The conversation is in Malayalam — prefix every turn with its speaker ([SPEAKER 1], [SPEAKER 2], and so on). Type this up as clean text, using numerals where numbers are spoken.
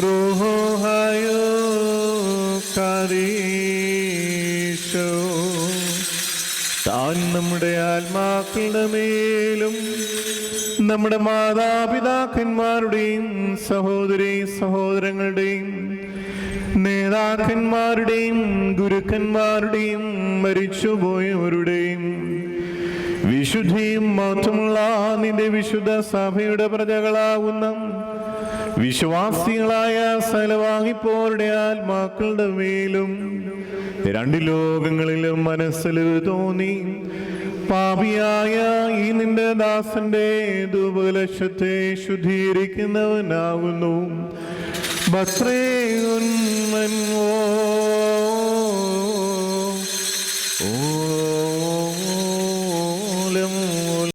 [SPEAKER 1] റൂഹോ ഹായോ കാരീശോ. താൻ നമ്മുടെ ആത്മാക്കളുടെ മേലും നമ്മുടെ മാതാപിതാക്കന്മാരുടെയും സഹോദരീ സഹോദരങ്ങളുടെയും നേതാക്കന്മാരുടെയും ഗുരുക്കന്മാരുടെയും മരിച്ചുപോയവരുടെയും വിശുദ്ധിയും മഹത്വമുള്ള നിന്റെ വിശുദ്ധ സഭയുടെ പ്രജകളാകുന്ന വിശ്വാസികളായ സകലവാഹിപ്പോരുടെ ആത്മാക്കളുടെ മേലും രണ്ട് ലോകങ്ങളിലും മനസ്സിൽ തോന്നി പാപിയായ ഈ നിന്റെ ദാസന്റെ ധൂപകലശത്തെ ശുദ്ധീകരിക്കുന്നവനാകുന്നു. ബത്രേ ഉന്മൻവോ